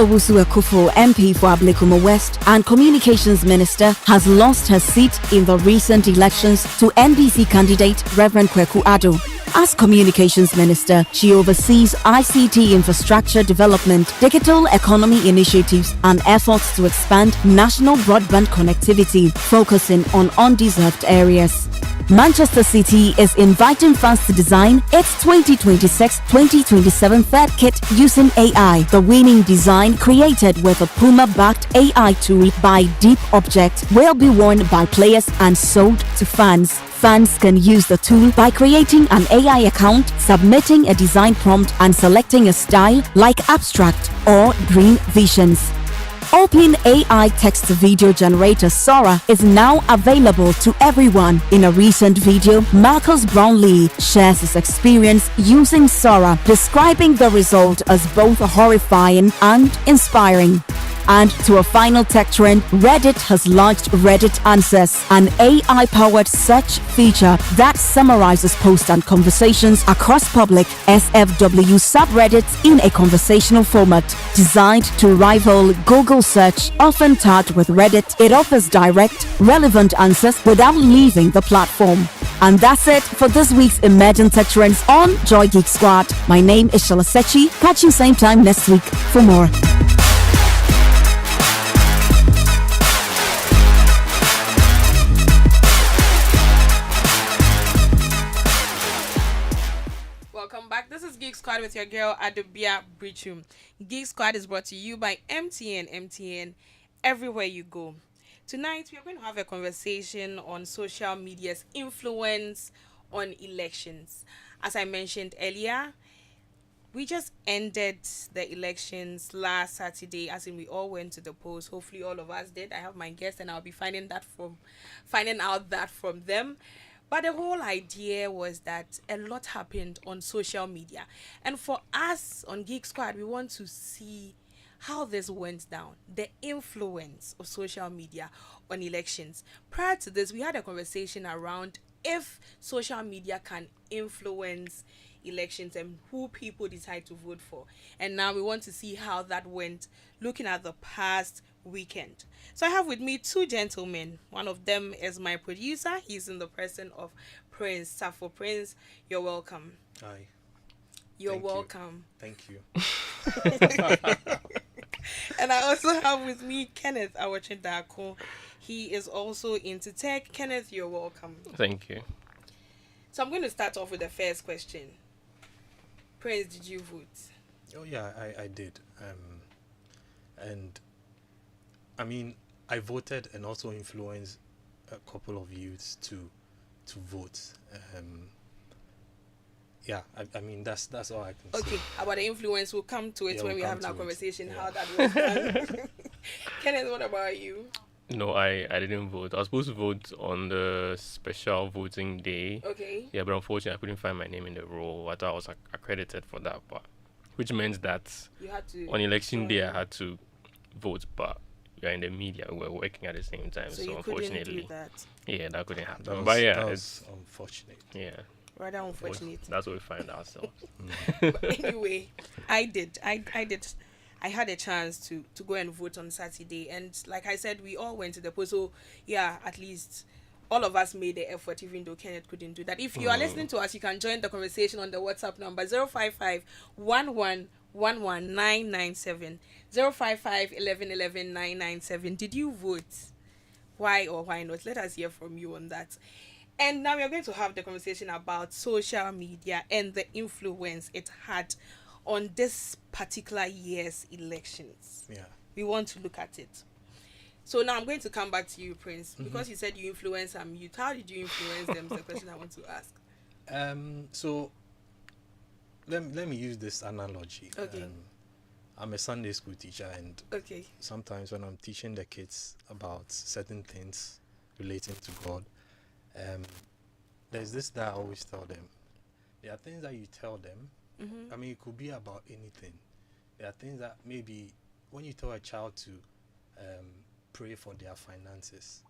Owusu Akufo, MP for Ablekuma West and Communications Minister, has lost her seat in the recent elections to NDC candidate Reverend Kweku Addo. As Communications Minister, she oversees ICT infrastructure development, digital economy initiatives, and efforts to expand national broadband connectivity, focusing on undeserved areas. Manchester City is inviting fans to design its 2026-2027 third kit using AI. The winning design, created with a Puma-backed AI tool by Deep Object, will be worn by players and sold to fans. Fans can use the tool by creating an AI account, submitting a design prompt, and selecting a style like abstract or green visions. Open AI text-to-video generator Sora is now available to everyone. In a recent video, Marcus Brownlee shares his experience using Sora, describing the result as both horrifying and inspiring. And to a final tech trend, Reddit has launched Reddit Answers, an AI-powered search feature that summarizes posts and conversations across public SFW subreddits in a conversational format. Designed to rival Google search, often tagged with Reddit, it offers direct, relevant answers without leaving the platform. And that's it for this week's Emerging Tech Trends on Joy Geek Squad. My name is Shola Sechi. Catch you same time next week for more. Welcome back. This is Geek Squad with your girl Adobea Biritwum. Geek Squad is brought to you by MTN everywhere you go. Tonight we are going to have a conversation on social media's influence on elections. As I mentioned earlier, we just ended the elections last Saturday, as in we all went to the polls. Hopefully all of us did. I have my guests and I'll be finding out that from them. But the whole idea was that a lot happened on social media. And for us on Geek Squad, we want to see how this went down, the influence of social media on elections. Prior to this, we had a conversation around if social media can influence elections and who people decide to vote for. And now we want to see how that went, looking at the past weekend. So I have with me two gentlemen. One of them is my producer. He's in the person of Prince Safo. Prince, you're welcome. Hi. You're welcome. Thank you. And I also have with me Kenneth Awachedako. He is also into tech. Kenneth, you're welcome. Thank you. So I'm going to start off with the first question. Prince, did you vote? Oh yeah, I did. And I mean, I voted and also influenced a couple of youths to vote. Yeah, I mean that's all I can say. Okay, about the influence, we'll come to it when we have our conversation. Yeah. How that was done. Kenneth, what about you? No, I didn't vote. I was supposed to vote on the special voting day. Okay. Yeah, but unfortunately I couldn't find my name in the roll. I thought I was accredited for that, but which means that You had to on election day I had to vote, but we are in the media. We were working at the same time, so you unfortunately, couldn't do that. yeah, that couldn't happen. That It's was unfortunate. yeah, Rather unfortunate. that's what we find ourselves. But anyway, I did. I had a chance to go and vote on Saturday, and like I said, we all went to the poll. So yeah, at least all of us made the effort, even though Kenneth couldn't do that. If you are listening to us, you can join the conversation on the WhatsApp number 055 997 055 997. Did you vote? Why or why not? Let us hear from you on that. And now we are going to have the conversation about social media and the influence it had on this particular year's elections. Yeah. We want to look at it. So now I'm going to come back to you, Prince, because you said you influenced some youth. How did you influence them? Is the question I want to ask. So let me use this analogy. Okay. I'm a Sunday school teacher, and Okay. sometimes when I'm teaching the kids about certain things relating to God, there's this that I always tell them. There are things that you tell them. I mean, it could be about anything. There are things that maybe when you tell a child to pray for their finances,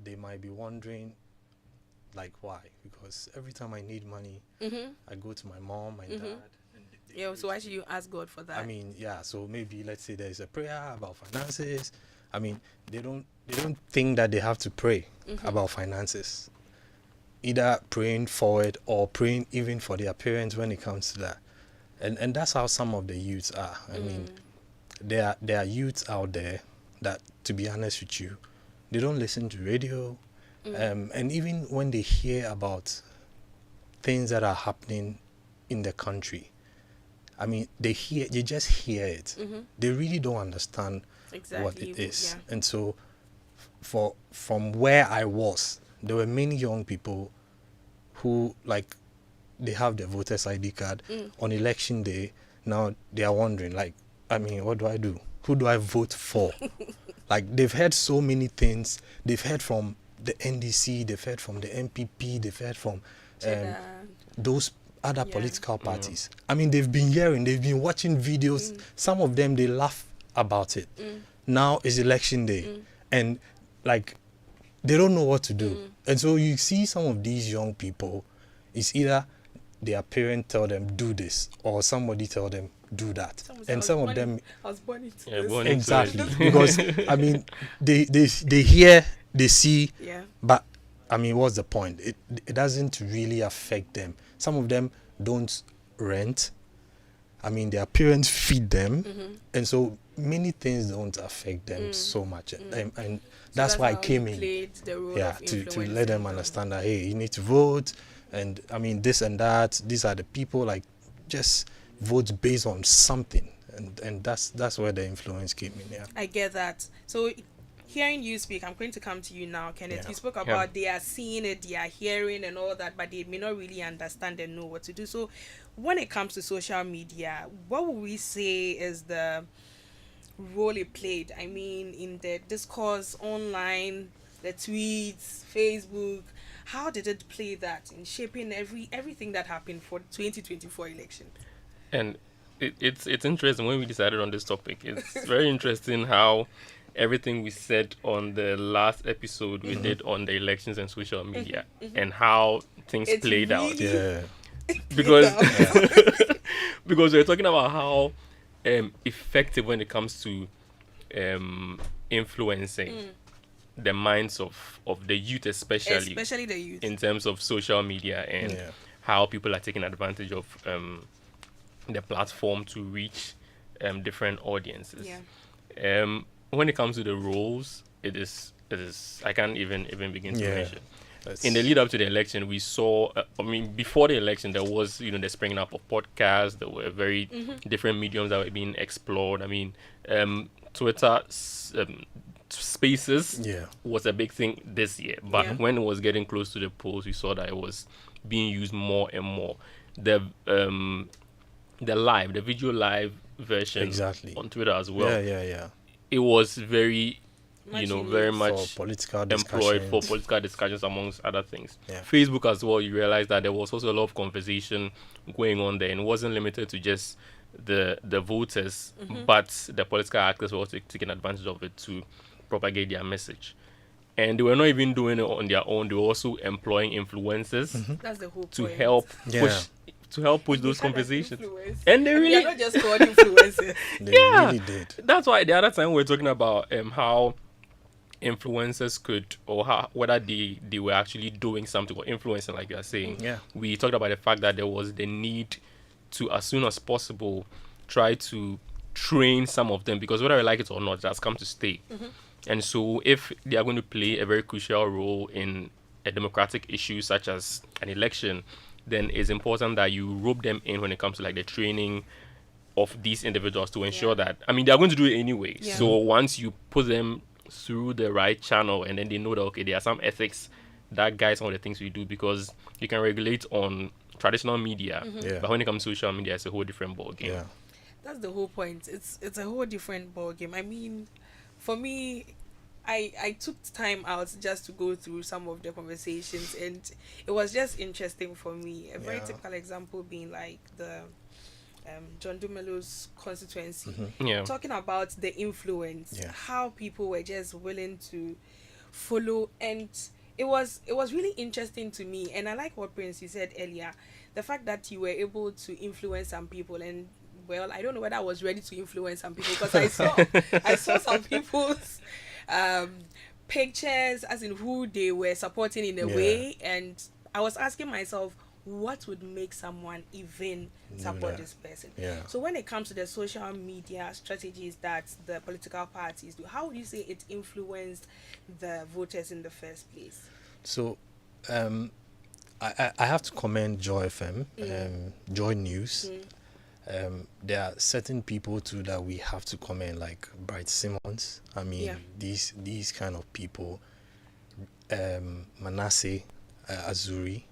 they might be wondering, like, why? Because every time I need money, I go to my mom, my dad, and Yeah, so why should you ask God for that? I mean, yeah. So maybe let's say there's a prayer about finances. I mean, they don't think that they have to pray about finances. Either praying for it or praying even for their parents when it comes to that. And that's how some of the youths are. I mean, there are youths out there that, to be honest with you, they don't listen to radio. And even when they hear about things that are happening in the country, I mean, they just hear it. They really don't understand what Exactly. it is. Yeah. And so, from where I was, there were many young people who, like, they have their voters ID card on election day. Now they are wondering, like, I mean, what do I do? Who do I vote for? Like, they've heard so many things. They've heard from the NDC, they've heard from the MPP, they've heard from those other political parties. I mean, they've been watching videos. Some of them, they laugh about it. Now is election day, and like, they don't know what to do. And so you see some of these young people, it's either their parent tell them do this or somebody tell them do that. And some of them, I was born into Yeah, this. born into exactly, it. because I mean, they hear, they see, Yeah. but I mean, what's the point? It doesn't really affect them. Some of them don't rent. I mean, their parents feed them, and so many things don't affect them so much. And that's why I how came you in, played the role yeah, of to let influencing them understand that, hey, you need to vote, and I mean, this and that. These are the people, like, just vote based on something, and that's where the influence came in. Yeah. I get that. So, hearing you speak, I'm going to come to you now, Kenneth. Yeah. You spoke about they are seeing it, they are hearing and all that, but they may not really understand and know what to do. So, when it comes to social media, what would we say is the role it played? I mean, in the discourse online, the tweets, Facebook. How did it play that in shaping everything that happened for 2024 election? And it's interesting when we decided on this topic. It's very interesting how everything we said on the last episode we did on the elections and social media and how things It's played out. really- Yeah. Because because we're talking about how effective when it comes to influencing the minds of the youth, especially the youth. in terms of social media and Yeah. how people are taking advantage of the platform to reach different audiences. Yeah. When it comes to the roles, it is I can't even begin to Yeah. mention. That's- In the lead up to the election, we saw, before the election, there was, the springing up of podcasts. There were very different mediums that were being explored. I mean, Twitter Spaces Yeah. was a big thing this year. But Yeah. when it was getting close to the polls, we saw that it was being used more and more. The video live version Exactly. on Twitter as well. Yeah. It was very, Much very used. much For political employed for discussions. political discussions amongst other things. Yeah. Facebook as well, you realize that there was also a lot of conversation going on there, and it wasn't limited to just the voters, but the political actors were also taking advantage of it to propagate their message. And they were not even doing it on their own; they were also employing influencers That's the whole to point. help Yeah. push They those had an conversations. influence. And they They are really not just called influencers. They Yeah. really did. That's why the other time we were talking about how influencers could, or whether they were actually doing something or influencing, like you are saying. Yeah. We talked about the fact that there was the need to, as soon as possible, try to train some of them, because whether I like it or not, it has come to stay. And so if they are going to play a very crucial role in a democratic issue such as an election, then it's important that you rope them in when it comes to like the training of these individuals to ensure that, I mean, they are going to do it anyway. Yeah. So once you put them through the right channel, and then they know that, okay, there are some ethics that guide some of the things we do, because you can regulate on traditional media, Yeah. but when it comes to social media, it's a whole different ball game. Yeah. That's the whole point. It's a whole different ball game. I mean, for me, I took time out just to go through some of the conversations, and it was just interesting for me. A very Yeah. typical example being like the John Dumelo's constituency, Yeah. talking about the influence, Yeah. how people were just willing to follow, and it was really interesting to me. And I like what Prince you said earlier, the fact that you were able to influence some people, and well, I don't know whether I was ready to influence some people, because I saw some people's pictures, as in who they were supporting in a way, and I was asking myself, what would make someone even support this person? So when it comes to the social media strategies that the political parties do, how would you say it influenced the voters in the first place? So I have to commend Joy FM, Joy News. There are certain people too that we have to commend, like Bright Simmons. I mean, these kind of people, Manasseh Azuri,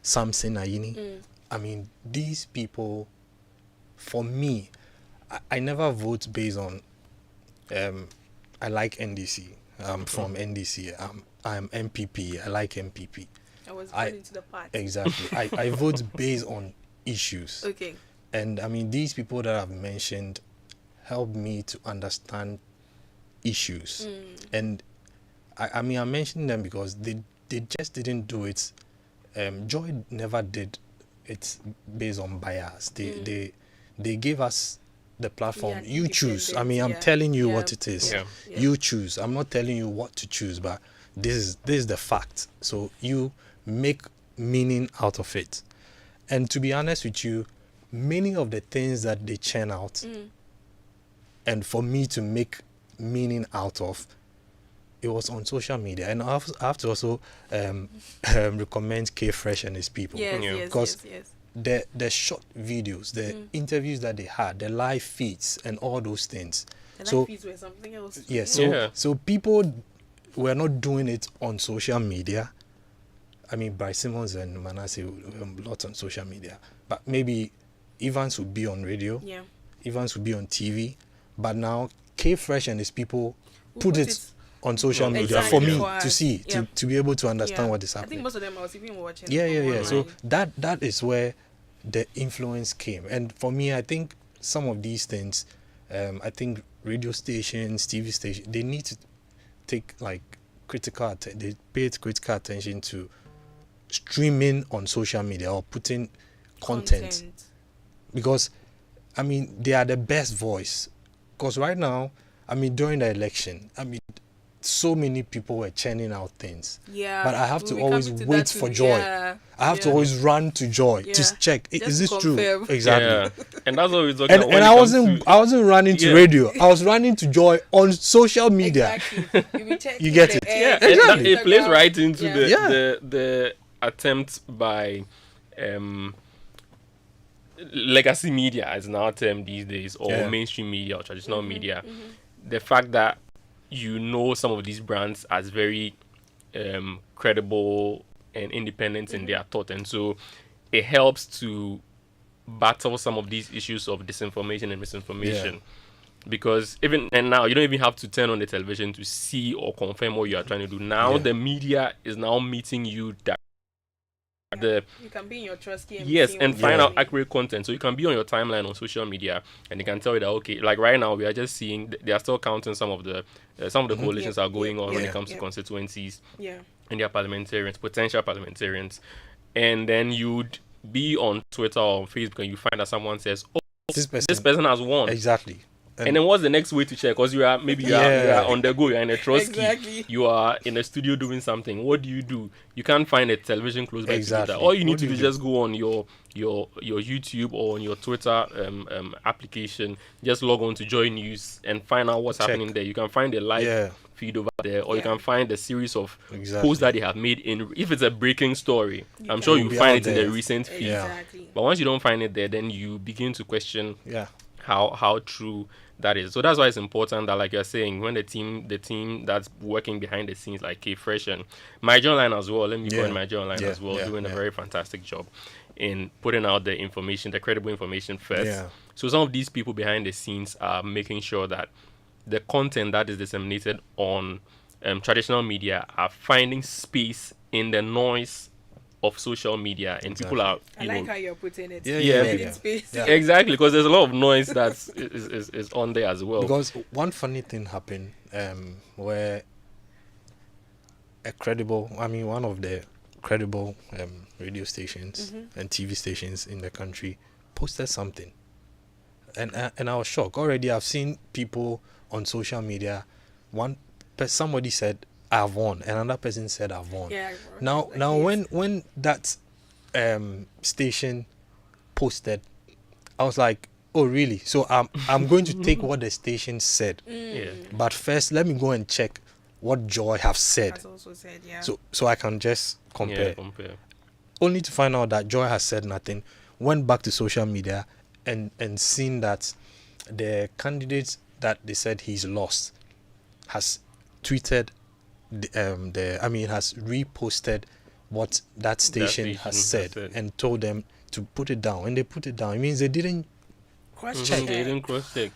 Samson Ayini. I mean, these people, for me, I never vote based on I like NDC. I'm from NDC. I'm MPP. I like MPP. I was going into the party. Exactly. I vote based on issues. Okay. And I mean, these people that I've mentioned help me to understand issues. And I mean, I'm mentioning them because they just didn't do it. Joy never did it based on bias. They gave us the platform. You choose. I mean, I'm telling you what it is. You choose. I'm not telling you what to choose, but this is the fact. So you make meaning out of it. And to be honest with you, many of the things that they churn out, and for me to make meaning out of, it was on social media. And I have to also recommend K Fresh and his people. Because the short videos, the interviews that they had, the live feeds and all those things. The live feeds were something else. So people were not doing it on social media. I mean, Bryce Simmons and Manasseh lots on social media, but maybe Evans would be on radio. Evans would be on TV, but now K Fresh and his people put it on social media for me to see, to be able to understand what is happening. I think most of them I was even watching. So that is where the influence came. And for me, I think some of these things, I think radio stations, TV stations, they need to take like they pay critical attention to streaming on social media or putting content. Because I mean, they are the best voice. Because right now, I mean, during the election, I mean, so many people were churning out things. But I have to always wait for Joy. I have to always run to Joy to check. Is this true? Exactly. And that's what we're talking about. And I wasn't running to radio. I was running to Joy on social media. You get it? Exactly. It plays right into the attempt by legacy media, as now termed these days, or mainstream media or traditional media. The fact that you know some of these brands as very credible and independent in their thought, and so it helps to battle some of these issues of disinformation and misinformation. Because even now, you don't even have to turn on the television to see or confirm what you are trying to do. Now the media is now meeting you you can be in your trust game. And find out accurate content. So you can be on your timeline on social media, and they can tell you that, okay, like right now we are just seeing they are still counting some of the coalitions are going on when it comes to constituencies and their parliamentarians, potential parliamentarians, and then you'd be on Twitter or Facebook and you find that someone says, oh, this person has won. Exactly. And then what's the next way to check? Because you are on the go, you're in a trust key, you are in a studio doing something. What do? You can't find a television close by to do that. All you need to do is just go on your YouTube or on your Twitter application, just log on to Joy News and find out what's happening there. You can find a live feed over there, or you can find a series of posts that they have made if it's a breaking story. I'm sure you find it in the recent feed. But once you don't find it there, then you begin to question how true that is. So that's why it's important that, like you're saying, when the team that's working behind the scenes, like K Fresh and My John Line as well, let me go in My John Line as well, doing a very fantastic job in putting out the information, the credible information first. So some of these people behind the scenes are making sure that the content that is disseminated on traditional media are finding space in the noise of social media, and people are. I like how you're putting it. Exactly, because there's a lot of noise that is on there as well. Because one funny thing happened where one of the credible radio stations and TV stations in the country posted something, and I was shocked. Already, I've seen people on social media. Somebody said I've won, and another person said I've won. Yeah. Now, when that station posted, I was like, oh really? So I'm going to take what the station said. Yeah. But first, let me go and check what Joy have said. Has also said, yeah. So I can just compare. Yeah, compare. Only to find out that Joy has said nothing. Went back to social media and seen that the candidate that they said he's lost has tweeted has reposted what that station has said and told them to put it down, and they put it down. It means they didn't Cross-check. They didn't cross-check.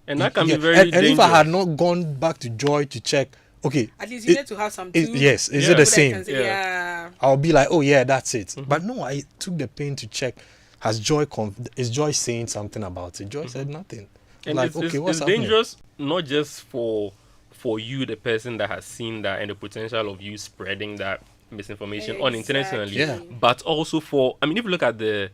And that can be very and dangerous. if I had not gone back to Joy to check, okay, At least you need to have some tools. yes, is Yeah. it the so that same? can say, yeah. I'll be like, oh yeah, that's it. But no, I took the pain to check. Is Joy saying something about it? Joy said nothing. And Like, it's, okay, it's, what's it's happening? dangerous not just for you, the person that has seen that, and the potential of you spreading that misinformation unintentionally, Yeah. but also for, I mean, if you look at the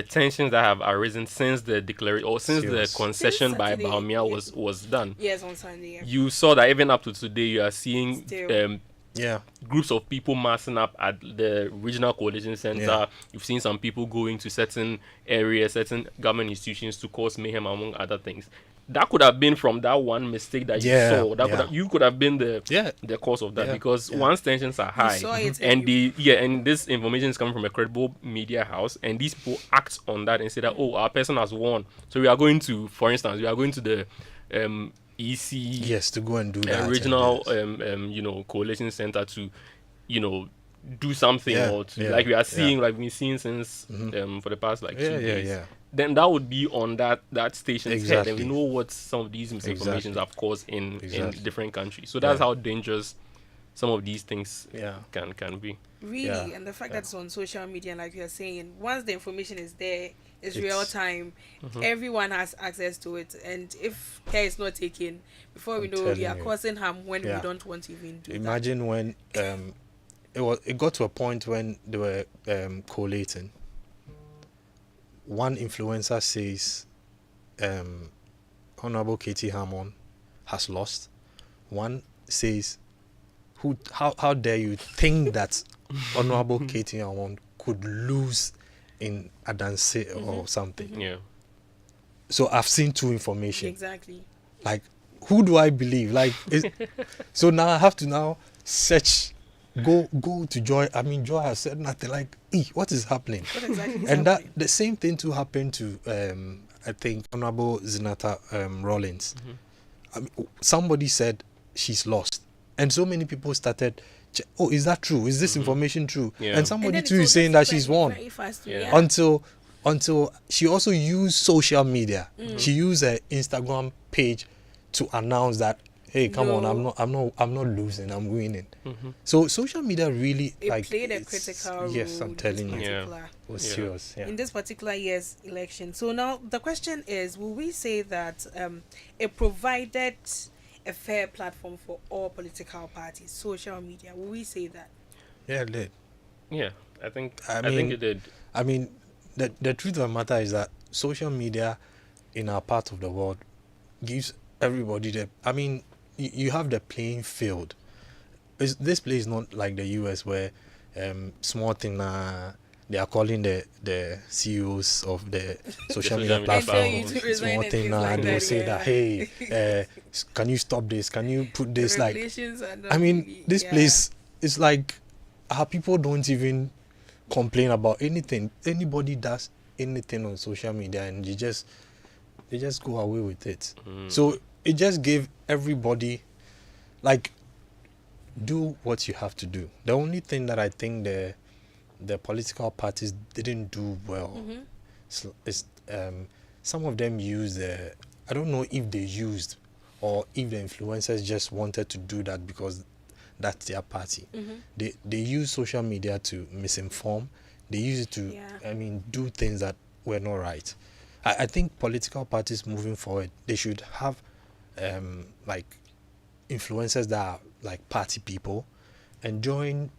tensions that have arisen since the declaration or since Serious. the concession Since by Saturday, Baumia was done, Yes, on Sunday. Yeah. you saw that even up to today, you are seeing Still. Yeah, groups of people massing up at the regional coalition center. Yeah. You've seen some people going to certain areas, certain government institutions to cause mayhem, among other things. That could have been from that one mistake that you Yeah, saw. That yeah. could have been the Yeah. cause of that, Yeah, because yeah. once tensions are high, saw it and and this information is coming from a credible media house, and these people act on that and say that, oh, our person has won, so we are going to, for instance, we are going to the EC yes, to go and do that. regional and this. coalition center to do something, Yeah, or to, yeah, like we are seeing, yeah. like we've seen since for the past like 2 Yeah, days. yeah. Then that would be on that station's head, and we Exactly. know what some of these misinformations Exactly. have caused in Exactly. different countries. So that's Yeah. how dangerous some of these things Yeah. can be. Really, Yeah, and the fact that it's on social media, and like you're saying, once the information is there, it's It's- real time. Everyone has access to it, and if care is not taken, before we I'm know, we telling are you. causing harm when Yeah. we don't want to even do Imagine when it got to a point when they were collating. One influencer says Honorable Katie Hammond has lost. One says, how dare you think that Honorable Katie Hammond could lose in Adanse or something. Yeah. So I've seen two that. information. Exactly. Like, who do I believe? Like, so now I have to now search, go to Joy. I mean, Joy has said nothing. Like, what is happening? What exactly is And happening? the same thing too happened to I think Honorable Zinata Rollins. I mean, somebody said she's lost, and so many people started. Oh, is that true? Is this information true? Yeah. And somebody then it too was is saying just that she's very, won. very fast, Yeah. yeah. Until she also used social media. She used her Instagram page to announce that, hey, come on, No. I'm not losing, I'm winning. So social media really It like played a it's- critical role. Yes, I'm in telling this you, Yeah. particular- it was Yeah. serious. Yeah. in this particular year's election. So now the question is, will we say that it provided a fair platform for all political parties, social media? Will we say that? Yeah, it did. Yeah. I think I I mean, think it did. I mean, the truth of the matter is that social media in our part of the world gives everybody I mean, you have the playing field. This place is not like the US where small thing they are calling the CEOs of the social media media platform. And tell you to resign Small and thing things now, like and they'll that, say yeah. that, hey, can you stop this? Can you put this? The Like, regulations are not I mean, really- this yeah. place is like our people don't even complain about anything. Anybody does anything on social media, and they just go away with it. So it just gave everybody, like, do what you have to do. The only thing that I think the political parties didn't do well is some of them used I don't know if they used or if the influencers just wanted to do that because that's their party. They use social media to misinform. They use it to, Yeah. I mean, do things that were not right. I think political parties moving forward, they should have like influencers that are like party people and join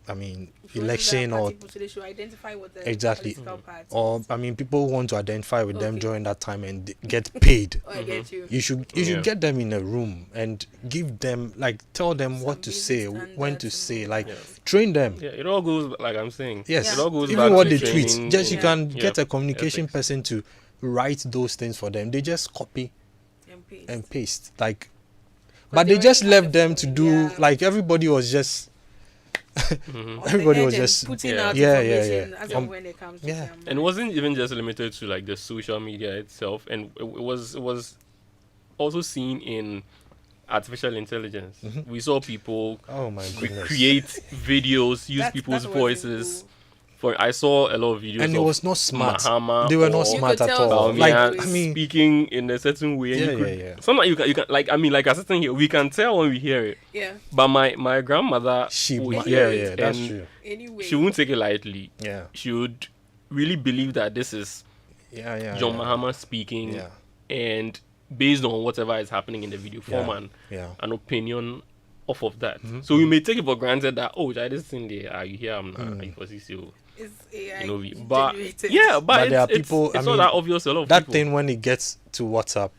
I mean, Influencers election are or party, so they should identify with the exactly, political party. or I mean, people want to identify with them Okay. during that time and get paid. Oh, I get you. You should Yeah. get them in a room and give them, like, tell them Some what to basic say, when standards to and say, all like, that. train them. Yeah, it all goes like I'm saying. Yes, It all goes even back what to they tweet, training just you Yeah. can Yep. get a communication Ethics. person to write those things for them. They just copy And paste. and paste, like, But but they they just already have left the them to phone, do, yeah. like, everybody was just Mhm. On the everybody edge was and just putting Yeah. out Yeah, yeah, information yeah. as Um, and when it comes to yeah. them. And it wasn't even just limited to like the social media itself, and it was also seen in artificial intelligence. We saw people oh my goodness. create videos, use That- people's that wasn't voices. cool. I saw a lot of videos And it of was not smart. Mahama They were not or smart You could at tell all. some Like, Baumia I mean, speaking in a certain way. And Yeah, you could, yeah, yeah. Sometimes you can like I mean like as sitting here, we can tell when we hear it. Yeah. But my grandmother she, would yeah, hear yeah, it, that's and true. Anyway. she won't take it lightly. Yeah, She would really believe that this is yeah, yeah. John yeah, Mahama speaking, Yeah, and based on whatever is happening in the video, form yeah. an opinion off of that. Mm-hmm. So we may take it for granted that this thing there, are you here? I'm not. You foresee so. It's AI You know, but generated. yeah, but there are it's people- I not mean, that obvious. A lot of That people. thing when it gets to WhatsApp,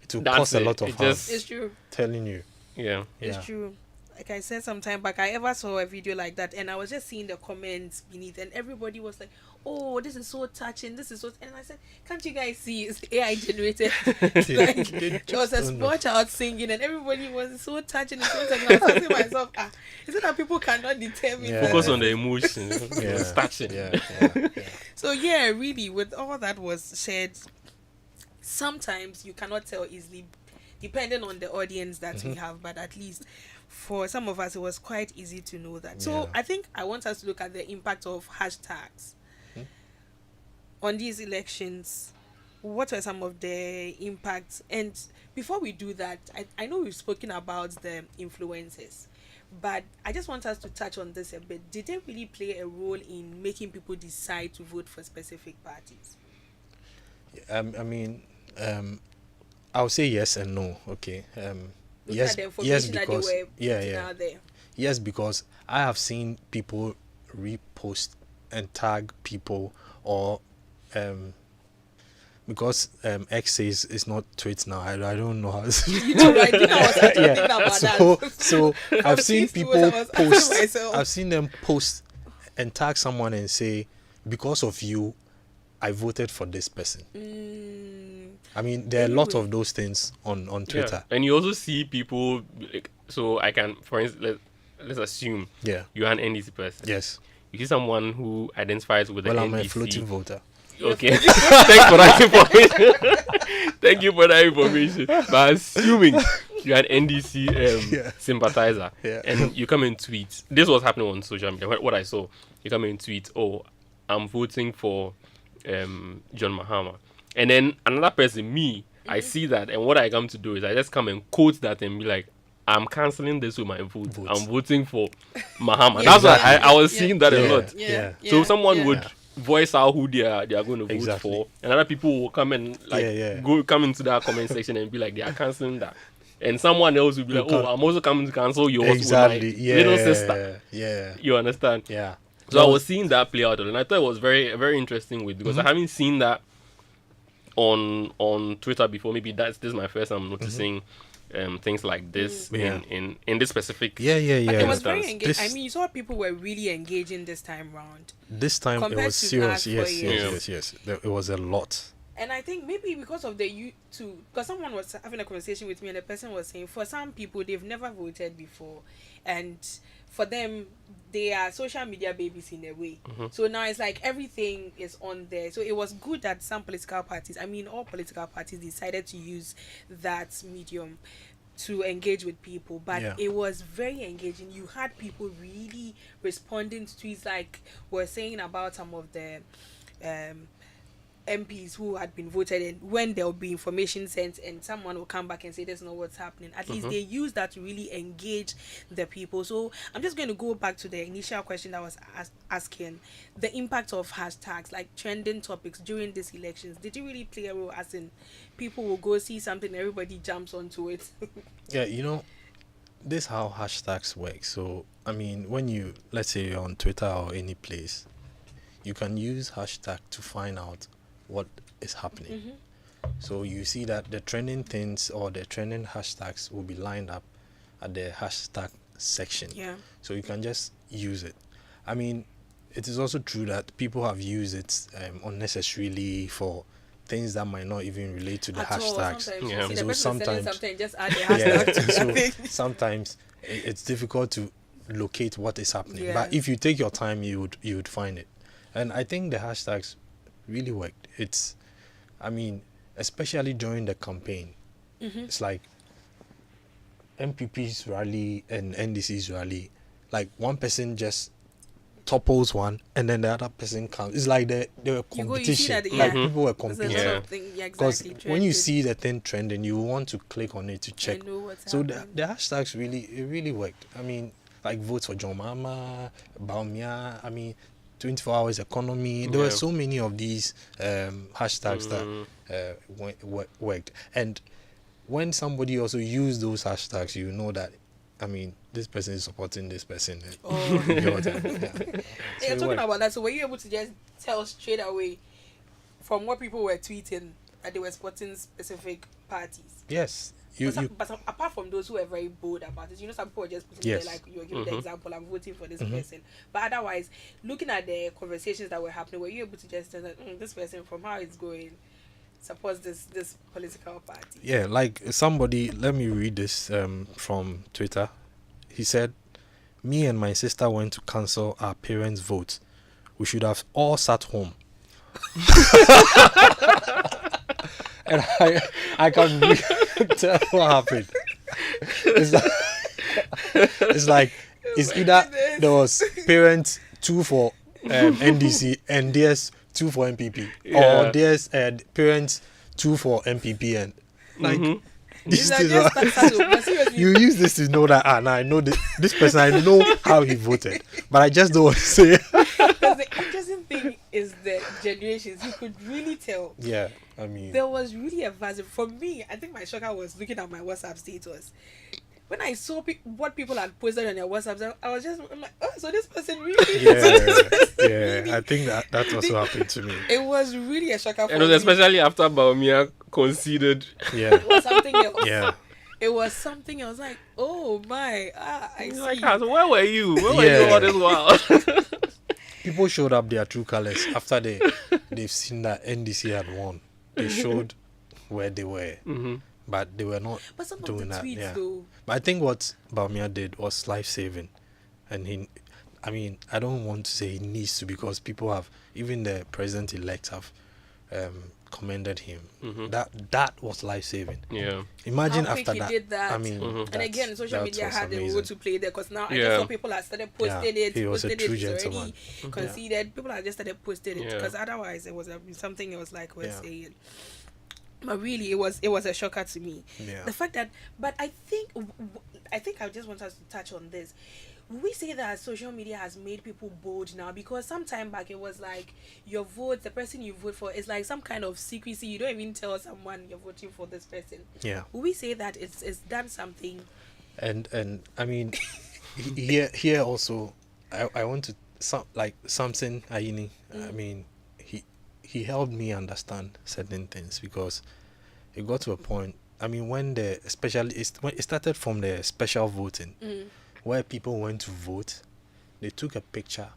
it will That's cause a it. lot of It harm. just- It's true. Telling you. Yeah. It's Yeah. true. Like I said some time back, I ever saw a video like that, and I was just seeing the comments beneath, and everybody was like, "Oh, this is so touching. This is so." And I said, "Can't you guys see? It's AI generated." Like, there was a don't know. small child singing, and everybody was so touching. And so touching. I was asking myself, is it that people cannot determine? Yeah. that? Focus on the emotion. Yeah, It's touching. yeah, yeah. So yeah, really, with all that was shared, sometimes you cannot tell easily, depending on the audience that we have. But at least for some of us, it was quite easy to know that. So Yeah. I think I want us to look at the impact of hashtags on these elections. What were some of the impacts? And before we do that, I know we've spoken about the influencers, but I just want us to touch on this a bit. Did they really play a role in making people decide to vote for specific parties? I mean, I'll say yes and no. Okay. Looking Yes, at the yes, information that because they were yeah, putting yeah. out there. Yes, because I have seen people repost and tag people, or because X says it's not tweets now. I don't know how. You know, I think I was thinking about so that. so I've seen These people tweets I was asking post. myself. I've seen them post and tag someone and say, "Because of you, I voted for this person." I mean, there are a lot Anyway. of those things on Twitter. And you also see people like, so I can, for instance, let's assume Yeah. you're an NDC person. Yes. You see someone who identifies with the Well, NDC. I'm a floating voter. Okay. Thanks for that information. Thank you for that information. But assuming you're an NDC Yeah. sympathizer, Yeah. and you come and tweet, this was happening on social media. What I saw, you come and tweet, "Oh, I'm voting for John Mahama," and then another person, me, I see that, and what I come to do is I just come and quote that and be like, "I'm canceling this with my vote. Vote. I'm voting for Mahama." Yeah, That's why exactly. I was Yeah. seeing that a Yeah. lot. Yeah. So someone would yeah. voice out who they are going to vote Exactly. for, and other people will come and like Yeah. come into that comment section and be like they are canceling that, and someone else will be like, You "Oh, can't- I'm also coming to cancel yours Exactly. with my Yeah. little sister." Yeah. You understand? Yeah. So I was seeing that play out, and I thought it was very very interesting because I haven't seen that on Twitter before. Maybe this is my first time noticing things like this Yeah. in this specific. Yeah. But it was understand. very engaging. This- I mean, you saw people were really engaging this time round. This time it Compared was to serious. last Yes. 4 Yes. years. Yes. It was a lot. And I think maybe because of the YouTube, because someone was having a conversation with me and the person was saying for some people they've never voted before, and for them they are social media babies in a way. So now it's like everything is on there. So it was good that some political parties, I mean all political parties, decided to use that medium to engage with people, but Yeah. it was very engaging. You had people really responding to tweets, like we're saying about some of the MPs who had been voted, and when there will be information sent and someone will come back and say that's not what's happening, at least they use that to really engage the people. So I'm just going to go back to the initial question that I was asking, the impact of hashtags, like trending topics during these elections. Did you really play a role, as in people will go see something, everybody jumps onto it? Yeah. this how hashtags work. So I mean, when you, let's say you're on Twitter or any place, you can use hashtag to find out what is happening. So you see that the trending things or the trending hashtags will be lined up at the hashtag section. Yeah. So you can just use it. I mean, it is also true that people have used it unnecessarily for things that might not even relate to the At all. hashtags. Sometimes Yeah. you see the So person is selling sometimes- something, just add the hashtag to that so thing. sometimes it's difficult to locate what is happening. Yeah. But if you take your time, you would find it. And I think the hashtags really worked. I mean, especially during the campaign, it's like MPP's rally and NDC's rally. Like one person just topples one, and then the other person comes. It's like they were You go, competition. you see that, Like yeah. people were There's a competing. lot Yeah. of things, yeah, Because exactly. when you trending. see the thing trending, you want to click on it to check. know what's So happening. the hashtags really worked. I mean, like vote for John Mama, Baumia. I mean, 24 hours economy. There were Yeah. so many of these hashtags that worked. And when somebody also used those hashtags, you know that, I mean, this person is supporting this person. Oh. You get what I mean? Yeah. Yeah, So it talking worked. about that, so were you able to just tell straight away from what people were tweeting that they were supporting specific parties? Yes. But apart from those who were very bold about it, you know, some people were just putting Yes. there, like you were giving the example, I'm voting for this person. But otherwise, looking at the conversations that were happening, were you able to just tell that this person, from how it's going, supports this political party? Yeah, like somebody, let me read this from Twitter. He said, "Me and my sister went to cancel our parents' vote. We should have all sat home." And I can tell what happened. It's like it's either there was parents 2 for NDC and there's 2 for MPP, Yeah. or there's parents 2 for MPP, and like It's this like is just what- start but seriously, you use this to know that now I know this person, I know how he voted, but I just don't want to say it. because the interesting thing is the generations. You could really tell. Yeah, I mean, There was really a vast. For me, I think my shocker was looking at my WhatsApp status. When I saw what people had posted on their WhatsApp, I was just I'm like, oh, so this person really. yeah, I think that also happened to me. It was really a shocker for And it was me. especially after Baumia conceded. Yeah, It was something else. yeah, It was something else. Like, oh my, I He's see. like, "Ah, so where were you? Where were Yeah. you all this while?" people showed up their true colors after they've seen that NDC had won. They showed where they were, but they were not But some of doing the that. tweets, Yeah. though, But I think what Baumia did was life saving, and I mean, I don't want to say he needs to, because people have, even the president elect have commended him. That was life saving. Yeah. Imagine how quick after he that. did that. I mean, And that's- again, social that media was had a role amazing. to play there, because now I Yeah. just saw people have started posting Yeah, it. he was a posted it, true it's already gentleman. conceded. People have just started posting it, Yeah. because otherwise it was something else, like we're Yeah. saying. But really, it was a shocker to me. Yeah. The fact that, but I think I just want us to touch on this. We say that social media has made people bold now, because some time back it was like your vote, the person you vote for, is like some kind of secrecy. You don't even tell someone you're voting for this person. Yeah. We say that it's done something. And I mean, here also, I want to Samson Aini. I mean, he helped me understand certain things, because it got to a point. I mean, when it started from the special voting, where people went to vote, they took a picture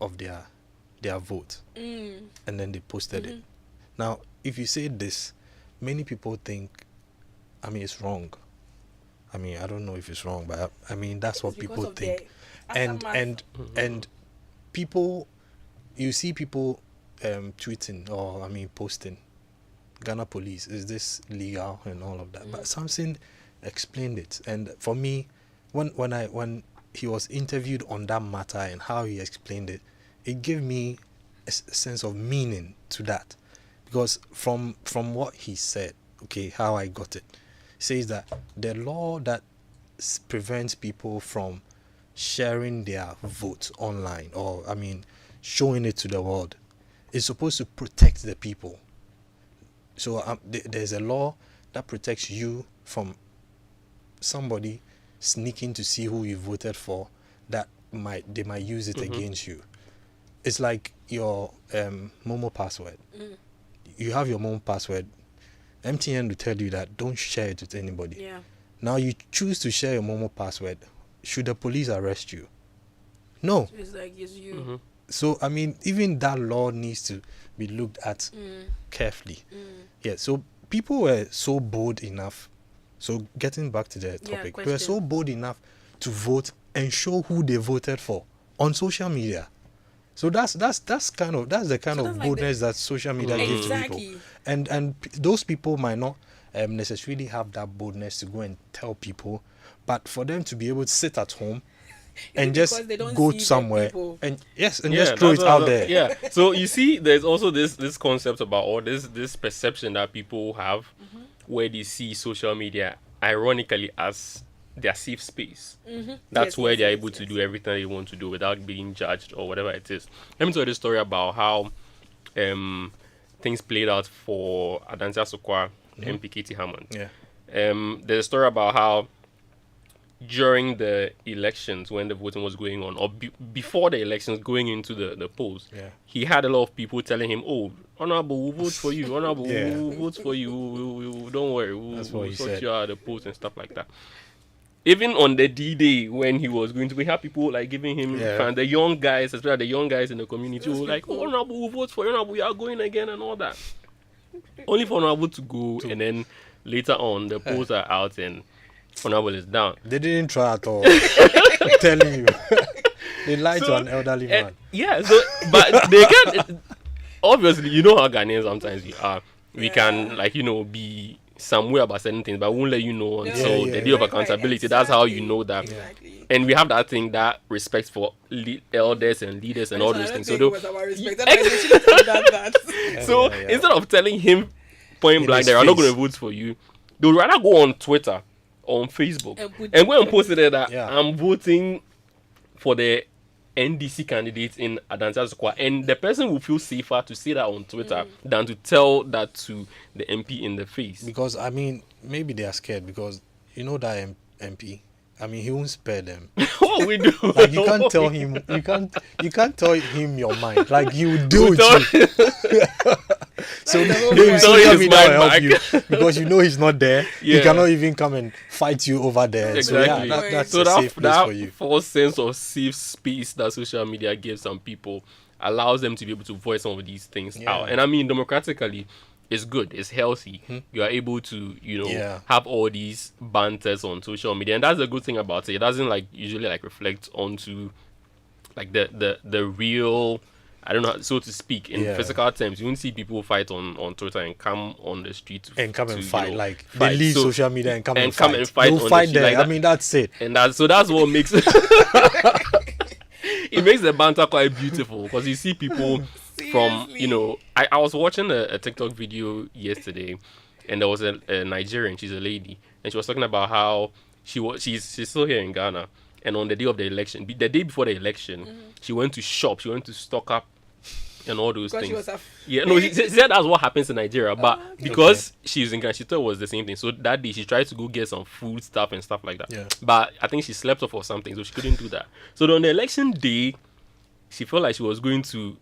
of their vote, and then they posted it. Now, if you say this, many people think, I mean, it's wrong. I mean, I don't know if it's wrong, but I mean, that's what It's because people of think. the aftermath. And people, you see people tweeting, or I mean posting, Ghana police, is this legal, and all of that. But Samson explained it, and for me, when he was interviewed on that matter and how he explained it, it gave me a sense of meaning to that, because from what he said, okay, how I got it, says that the law that prevents people from sharing their vote online, or I mean showing it to the world, is supposed to protect the people. So there's a law that protects you from somebody sneaking to see who you voted for, that they might use it against you. It's like your Momo password. You have your Momo password. MTN will tell you that don't share it with anybody. Yeah. Now you choose to share your Momo password. Should the police arrest you? No. It's like it's you. So I mean, even that law needs to be looked at carefully. Yeah. So people were so bold enough. So getting back to the topic, they were so bold enough to vote and show who they voted for on social media. So that's the kind of boldness that social media gives to people. And those people might not necessarily have that boldness to go and tell people, but for them to be able to sit at home and just go somewhere and just throw it out there. Yeah. So you see, there's also this concept about, or this perception that people have where they see social media ironically as their safe space. That's where they're able to do everything they want to do without being judged or whatever it is. Let me tell you the story about how things played out for Adansi Asokwa, MPKT Hammond. Yeah. There's a story about how during the elections, when the voting was going on, or before the elections, going into the polls, he had a lot of people telling him, "Oh, Honorable, we'll vote for you. Honorable, we'll vote for you. We'll don't worry. We'll sort you out at the polls and stuff like that." Even on the D-Day when he was going to, we have people like giving him fans, the young guys, especially the young guys in the community, who were like, "Oh, Honorable, we'll vote for you. Honorable, we are going again," and all that. Only for Honorable to go, and then later on, the polls are out and Honorable is down. They didn't try at all. I'm telling you. They lied to an elderly man. Yeah, so, but they can, obviously, you know how Ghanaians sometimes we are. We can, like, be somewhere about certain things, but we won't let you know until the day of accountability. That's how you know that. Exactly. And we have that thing, that respect for elders and leaders and all those things. So, instead of telling him point blank, "They're not going to vote for you," they would rather go on Twitter, on Facebook, and go and post it there that I'm voting for the NDC candidate in Adansi Asokwa, and the person will feel safer to say that on Twitter than to tell that to the MP in the face. Because I mean, maybe they are scared because you know that MP. I mean, he won't spare them. What we do? Like you can't tell him. You can't tell him your mind. Like he will do it. So maybe social media will help you because you know he's not there. He cannot even come and fight you over there. Exactly. So that's so a safe place for you. That false sense of safe space that social media gives some people allows them to be able to voice some of these things out. And I mean, democratically, it's good. It's healthy. You are able to, have all these banters on social media, and that's the good thing about it. It doesn't usually reflect onto the real, I don't know, so to speak, in physical terms. You won't see people fight on Twitter and come on the street and come and fight. Fight. They leave social media and come and fight. They'll fight there. I mean, that's it. And that's what makes it. It makes the banter quite beautiful because you see people from, I was watching a TikTok video yesterday, and there was a Nigerian, she's a lady, and she was talking about how she's still here in Ghana, and on the day of the election, the day before the election, she went to shop, she went to stock up and all those things. She said that's what happens in Nigeria, but because she's in Ghana, she thought it was the same thing. So that day she tried to go get some food stuff and stuff like that. But I think she slept off or something, so she couldn't do that. So on the election day, she felt like she was going to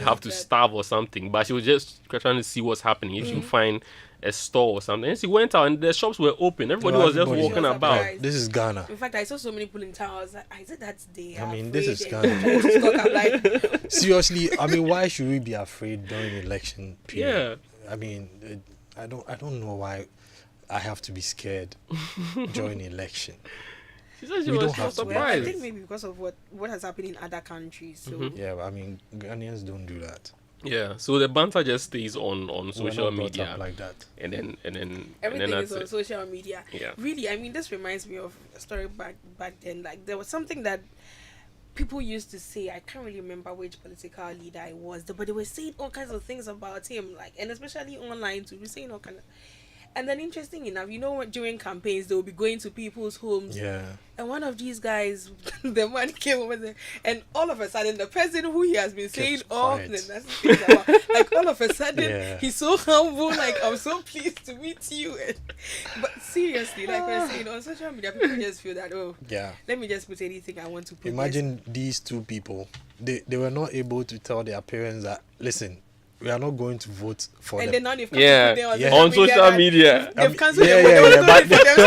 have to starve or something, but she was just trying to see what's happening. If she can find a store or something, and she went out and the shops were open. Everybody was just walking about. This is Ghana. In fact, I saw so many people in town. I was like, is it that day? I mean, this is Ghana. Seriously, I mean, why should we be afraid during election period? I mean, I don't know why I have to be scared during election. She said she was surprised. I think maybe because of what has happened in other countries. So. Yeah, I mean, Ghanaians don't do that. Yeah, so the banter just stays on social media like that, and then everything that's is on social media. Yeah, really. I mean, this reminds me of a story back then. Like there was something that people used to say. I can't really remember which political leader it was, but they were saying all kinds of things about him, and especially online too. We're saying all kinds of. And then, interesting enough, during campaigns, they will be going to people's homes. Yeah. And one of these guys, the man came over there, and all of a sudden, the person who he has been saying all the quiet. nasty things about, like all of a sudden, Yeah. he's so humble. Like, I'm so pleased to meet you. But seriously, like we're saying on social media, people just feel that Yeah. let me just put anything I want to put. Imagine these two people. They were not able to tell their parents that, listen, we are not going to vote for And them. then now they've Yeah. on social media. They've cancelled yeah, them. yeah, There was yeah, no but- need for them to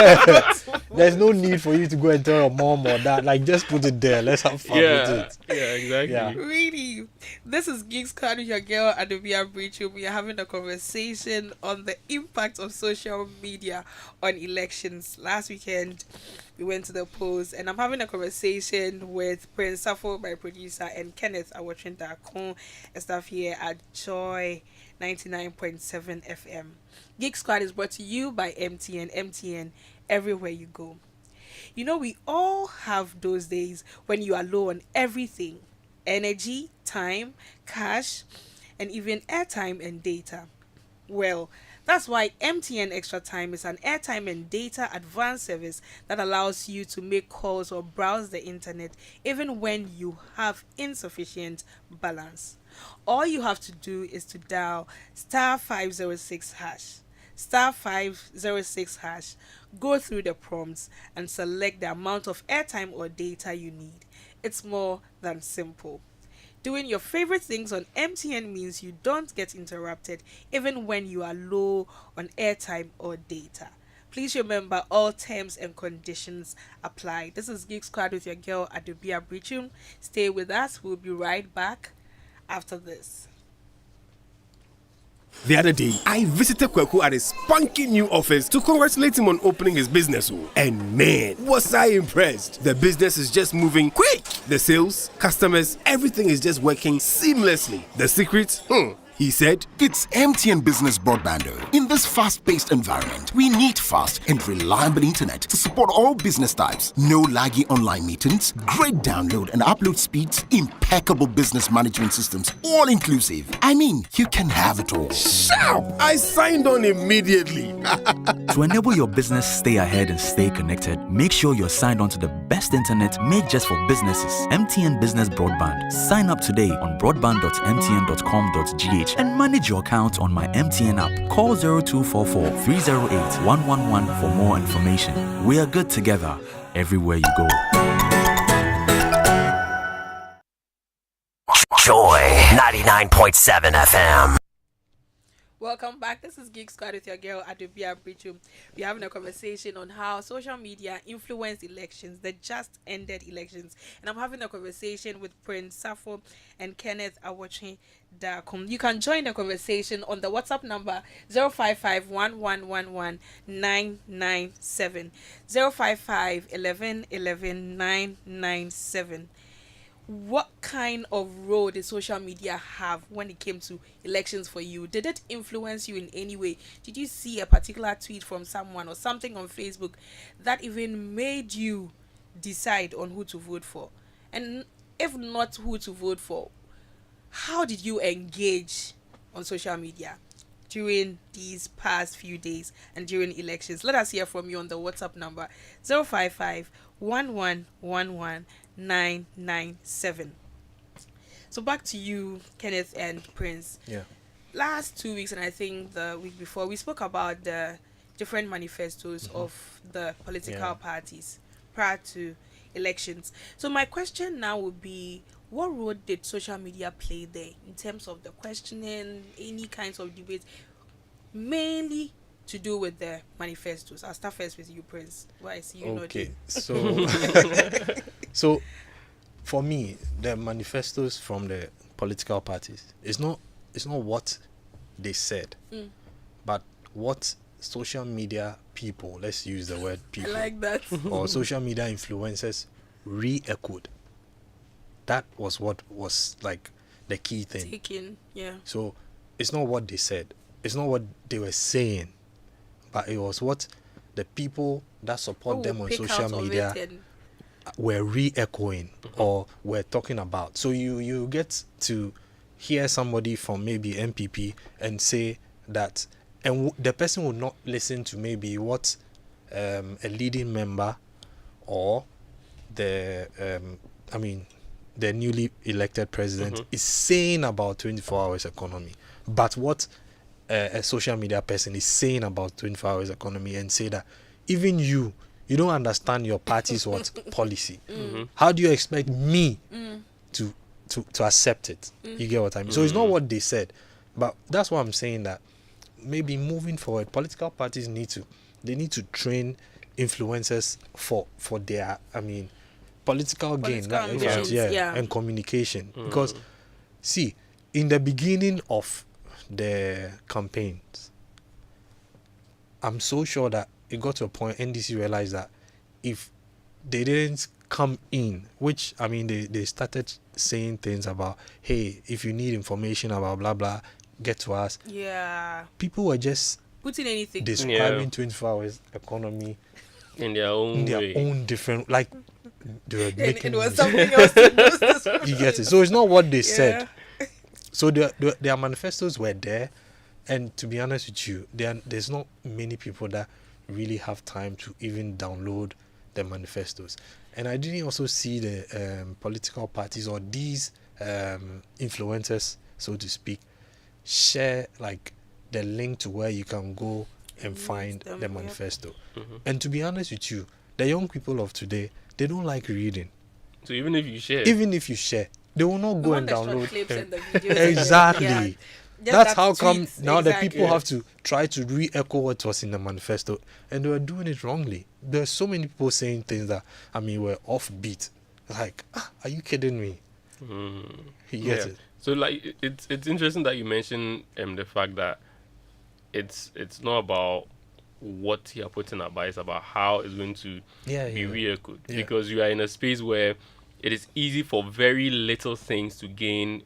vote. There's no need for you to go and tell your mom or dad. Like, just put it there. Let's have fun with Yeah, it. yeah, exactly. Yeah. Really, this is Geeks Card with your girl Adobea Biritwum. We are having a conversation on the impact of social media on elections. Last weekend, we went to the polls, and I'm having a conversation with Prince Safo, my producer, and Kenneth Awotrinda Akon, staff here at Joy 99.7 FM. Geek Squad is brought to you by MTN. MTN, everywhere you go. We all have those days when you are low on everything: energy, time, cash, and even airtime and data. Well, that's why MTN Extra Time is an airtime and data advanced service that allows you to make calls or browse the internet even when you have insufficient balance. All you have to do is to dial star 506 hash. Star 506 hash, go through the prompts and select the amount of airtime or data you need. It's more than simple. Doing your favorite things on MTN means you don't get interrupted even when you are low on airtime or data. Please remember, all terms and conditions apply. This is Geek Squad with your girl Adobea Biritwum. Stay with us. We'll be right back after this. The other day, I visited Kweku at his spunky new office to congratulate him on opening his business. And man, was I impressed. The business is just moving quick. The sales, customers, everything is just working seamlessly. The secret? He said, It's MTN Business Broadband. In this fast-paced environment, we need fast and reliable internet to support all business types. No laggy online meetings, great download and upload speeds, impeccable business management systems, all inclusive. I mean, you can have it all. sharp! I signed on immediately. To enable your business stay ahead and stay connected, make sure you're signed on to the best internet made just for businesses. MTN Business Broadband. Sign up today on broadband.mtn.com.gh and manage your account on my MTN app. Call 0244 308 111 for more information. We are good together everywhere you go. Joy 99.7 FM. Welcome back. This is Geek Squad with your girl Adobea Biritwum. We're having a conversation on how social media influenced elections, the just ended elections. And I'm having a conversation with Prince Safo and Kenneth Awotrinda Akon. You can join the conversation on the WhatsApp number 055-111-997. 055-1111-997. What kind of role did social media have when it came to elections for you? Did it influence you in any way? Did you see a particular tweet from someone or something on Facebook that even made you decide on who to vote for? And if not who to vote for, how did you engage on social media during these past few days and during elections? Let us hear from you on the WhatsApp number 055-1111-997. So back to you, Kenneth and Prince. Yeah. Last 2 weeks, and I think the week before, we spoke about the different manifestos of the political parties prior to elections. So my question now would be, what role did social media play there in terms of the questioning, any kinds of debates, mainly to do with the manifestos? I'll start first with you, Prince. Why I see you Okay. nodding. So for me, the manifestos from the political parties, it's not what they said, but what social media people, let's use the word I people, like that. or social media influencers re-echoed. That was what was like the key thing. Taking, yeah. So it's not what they said, it's not what they were saying, but it was what the people that support them on Pick social out of media it and were re-echoing or were talking about. So you get to hear somebody from maybe MPP and say that and the person will not listen to maybe what a leading member or the the newly elected president is saying about 24 hours economy, but what a social media person is saying about 24 hours economy, and say that even you don't understand your party's what policy. How do you expect me to accept it? You get what I mean? So it's not what they said, but that's why I'm saying that maybe moving forward, political parties need to train influencers for their political gain, and communication. Because see, in the beginning of the campaigns, I'm so sure that it got to a point NDC realized that if they didn't come in, which they started saying things about, hey, if you need information about blah blah, get to us. Yeah. People were just putting anything describing 24 hours economy in their own different, like they were making it was something else in those descriptions. You get it? So it's not what they said. So their manifestos were there, and to be honest with you, there's not many people that really have time to even download the manifestos. And I didn't also see the political parties or these influencers, so to speak, share like the link to where you can go and find the manifesto. And to be honest with you, the young people of today, they don't like reading. So even if you share, they will not go and download clips them. and the videos. Exactly. That's how come tweets. now Exactly. the people have to try to re-echo what was in the manifesto, and they were doing it wrongly. There's so many people saying things that were offbeat. Like, are you kidding me? He gets it. So like it's interesting that you mentioned the fact that it's not about what you are putting up, but it's about how it's going to be re-echoed. Yeah. Because you are in a space where it is easy for very little things to gain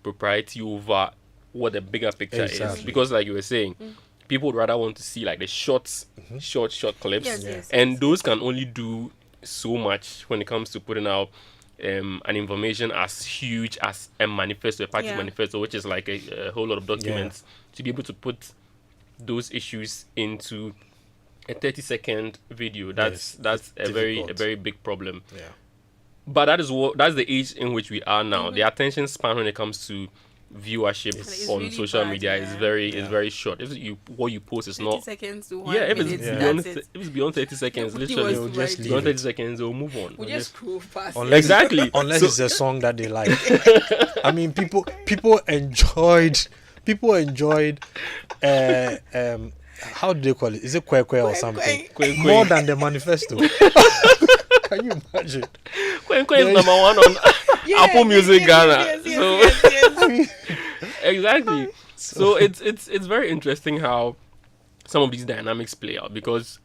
propriety over what the bigger picture is. Because like you were saying, people would rather want to see like the short clips. Yes. And those can only do so much when it comes to putting out an information as huge as a manifesto, a party manifesto, which is like a whole lot of documents. To be able to put those issues into a 30-second video, that's a very big problem. But that's the age in which we are now. The attention span when it comes to viewership on really social bad, media is very short. If what you post is 30 not seconds to 1 if minute, it's beyond 30 seconds, literally They'll just leave beyond it. 30 seconds they'll move on. we just scroll past. Exactly. Unless it's a song that they like. People enjoyed how do they call it? Is it kwe or something? More than the manifesto. Can you imagine? Kwen is number one on Apple Music Ghana. Exactly. So it's very interesting how some of these dynamics play out, because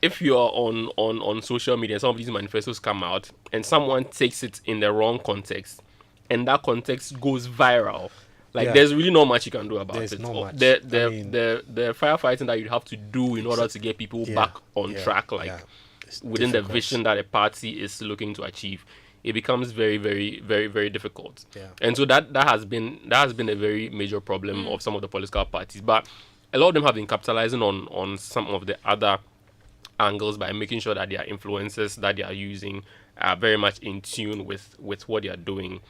if you're on social media, some of these manifestos come out and someone takes it in the wrong context, and that context goes viral. There's really not much you can do about There's it. not much. The firefighting that you have to do in order to get people back on track, within the vision that a party is looking to achieve, it becomes very, very, very, very difficult. And so that has been a very major problem of some of the political parties. But a lot of them have been capitalizing on some of the other angles by making sure that their influencers that they are using are very much in tune with what they are doing,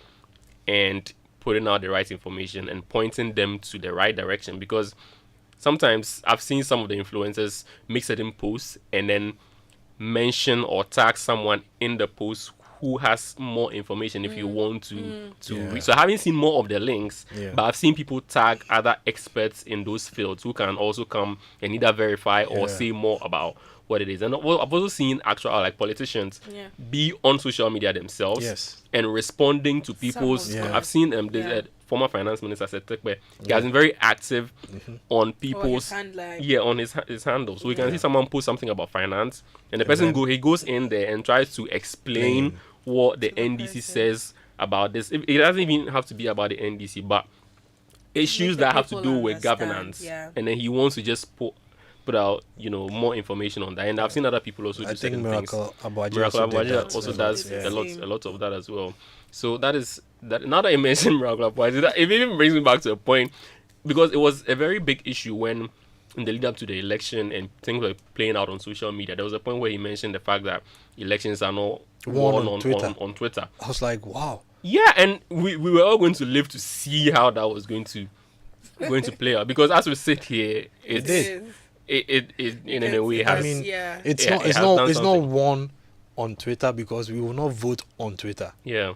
and putting out the right information and pointing them to the right direction. Because sometimes I've seen some of the influencers make certain posts and then mention or tag someone in the post who has more information if you want to read. So I haven't seen more of the links, but I've seen people tag other experts in those fields who can also come and either verify or say more about what it is. And I've also seen actual politicians be on social media themselves and responding to people's. I've seen the former finance minister Setekbe. He has been very active on people's on his handle. So we can see someone post something about finance, and the person goes in there and tries to explain what the NDC says about this. It doesn't even have to be about the NDC, but issues that have to do with governance, and then he wants to just put out more information on that. And I've seen other people also do certain things. Miracle Abuaji also does a lot of that as well. So that is that. Now that I mentioned Miracle Abuaji, it even brings me back to a point. because it was a very big issue when in the lead up to the election and things were playing out on social media. There was a point where he mentioned the fact that elections are not won on Twitter. I was like, wow. Yeah, and we were all going to live to see how that was going to play out, because as we sit here, it in a way has. I mean, yeah. it's not won on Twitter because we will not vote on Twitter. Yeah,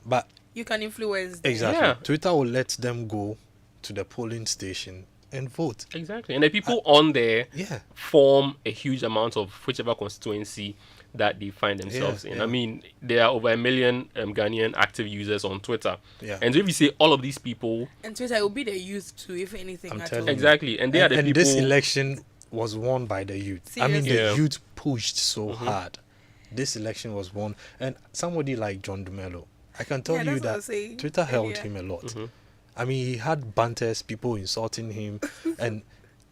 but you can influence them. exactly. Yeah. Twitter will let them go to the polling station and vote. exactly. And the people on there Yeah. form a huge amount of whichever constituency that they find themselves in. yeah. I mean, there are over 1 million Ghanaian active users on Twitter. Yeah. And so if you say all of these people, And Twitter will be the youth too, if anything. I'm at telling all. you. exactly, and they are the And people. this election was won by the youth. I mean, Seriously? the Yeah. youth pushed so hard. This election was won, and somebody like John Dumelo, I can tell Yeah, you that's what I that was saying Twitter helped earlier. him a lot. I mean, he had banters, people insulting him, and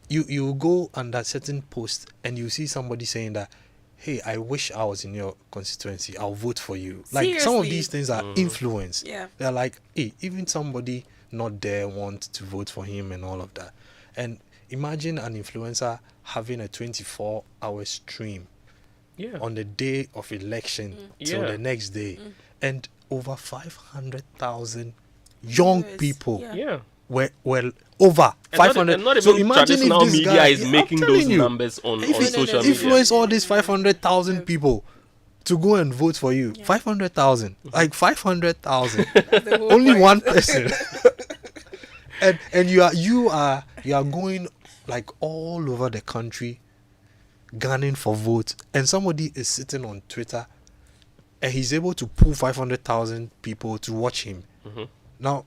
you go under certain posts and you see somebody saying that, hey, I wish I was in your constituency, I'll vote for you. Like, some of Seriously? these things are influence. Yeah. They're like, hey, even somebody not there wants to vote for him and all of that. And imagine an influencer having a 24-hour stream Yeah. on the day of election till Yeah. the next day, and over 500,000 young Viewers, people yeah. Yeah. were over And not- 500. and not So even imagine if traditional this media guy is I'm making telling those you, numbers on if he social media. influence all these 500,000 people to go and vote for you. 500,000, like 500,000. The whole Only point. one person. and you are going like all over the country gunning for votes, and somebody is sitting on Twitter and he's able to pull 500,000 people to watch him. Now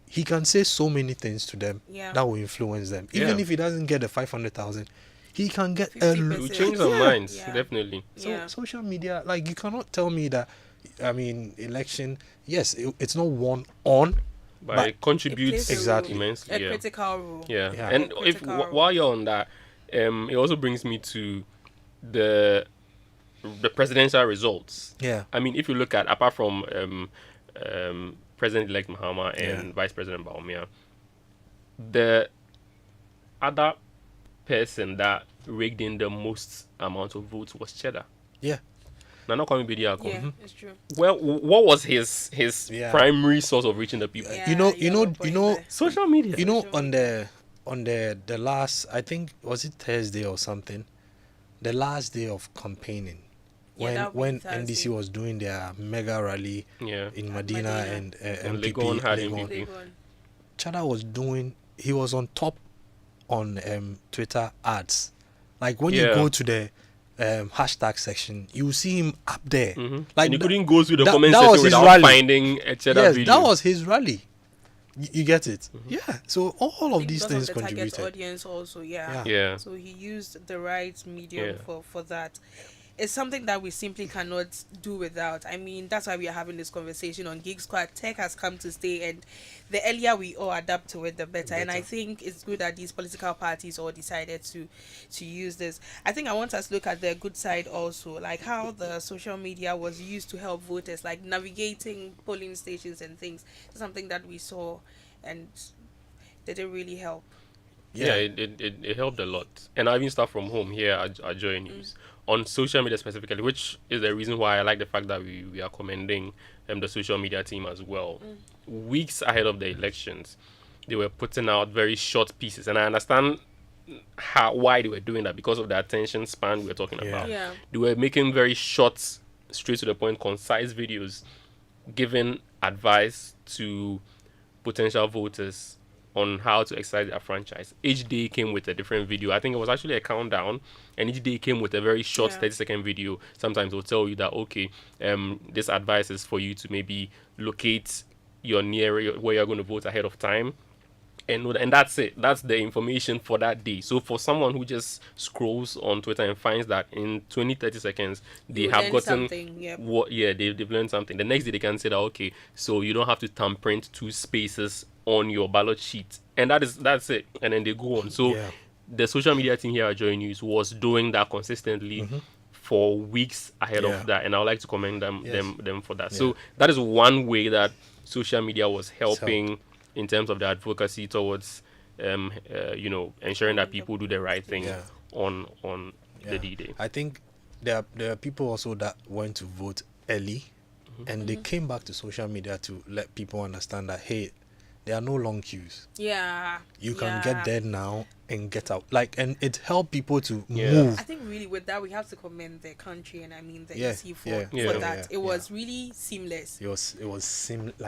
he can say so many things to them Yeah. that will influence them. Even Yeah. if he doesn't get the 500,000, he can get a 50%. We change our Yeah. minds, Yeah. definitely. so Yeah. social media, like, you cannot tell me that. I mean, election, yes, it's not won on, But but it contributes plays a Exactly. role, immensely. a Yeah. critical role. Yeah. Yeah. And A if critical role. while you're on that, it also brings me to the presidential results. yeah, I mean, if you look at, apart from President-elect Mahama and Yeah. Vice President Baumia, the other person that raked in the most amount of votes was Cheddar. yeah. Nana Kwame Bediako. Yeah, it's true. Well, what was his Yeah. primary source of reaching the people? Yeah, You know, you have a point there. Social media. you know, on the last, I think, was it Thursday or something, the last day of campaigning, Yeah, that would be when Thursday. NDC was doing their mega rally Yeah. in At Medina Medina. and And MPP, Legon had Legon. MPP. Chada was on top on Twitter ads. Like, when you Yeah. go to the hashtag section, you see him up there. Like Like, and you that- couldn't go through the that- comment that section was his without rally. finding a Cheddar yes, video. that was his rally. You get it? Yeah. So all of these Because things of the target contributed. audience also, yeah. Yeah. So he used the right medium Yeah. for that. It's something that we simply cannot do without. I mean, that's why we are having this conversation on Geek Squad. Tech has come to stay, and the earlier we all adapt to it, the better. And I think it's good that these political parties all decided to use this. I think I want us to look at the good side also, like how the social media was used to help voters, like navigating polling stations and things. It's something that we saw, and did it really help? Yeah, it helped a lot. And I even start from home here at Joy News. On social media specifically, which is the reason why I like the fact that we are commending the social media team as well. Weeks ahead of the elections, they were putting out very short pieces. And I understand why they were doing that, because of the attention span we were talking about. Yeah. They were making very short, straight to the point, concise videos, giving advice to potential voters on how to exercise their franchise. Each day came with a different video. I think it was actually a countdown, and each day came with a very short 30-second video. Sometimes they'll tell you that, okay, this advice is for you to maybe locate your near where you're going to vote ahead of time. And that's it. That's the information for that day. So for someone who just scrolls on Twitter and finds that in 20-30 seconds they You have learn gotten something, yep. they've learned something. The next day they can say that, okay, so you don't have to thumbprint 2 spaces on your ballot sheet, and that's it. And then they go on. So Yeah. the social media team here at Joy News was doing that consistently for weeks ahead Yeah. of that, and I would like to commend them Yes. them for that. So that is one way that social media was helping helped. in terms of the advocacy towards ensuring that people do the right thing Yeah. on Yeah. the D-Day. I think there are people also that went to vote early, and they came back to social media to let people understand that, hey, there are no long queues. Yeah. You can yeah. get there now and get out. And it helped people to Yeah. move. I think really with that we have to commend the country and I mean the Yeah, EC for, yeah, for yeah, that. yeah, It was really seamless. It was It was seamless.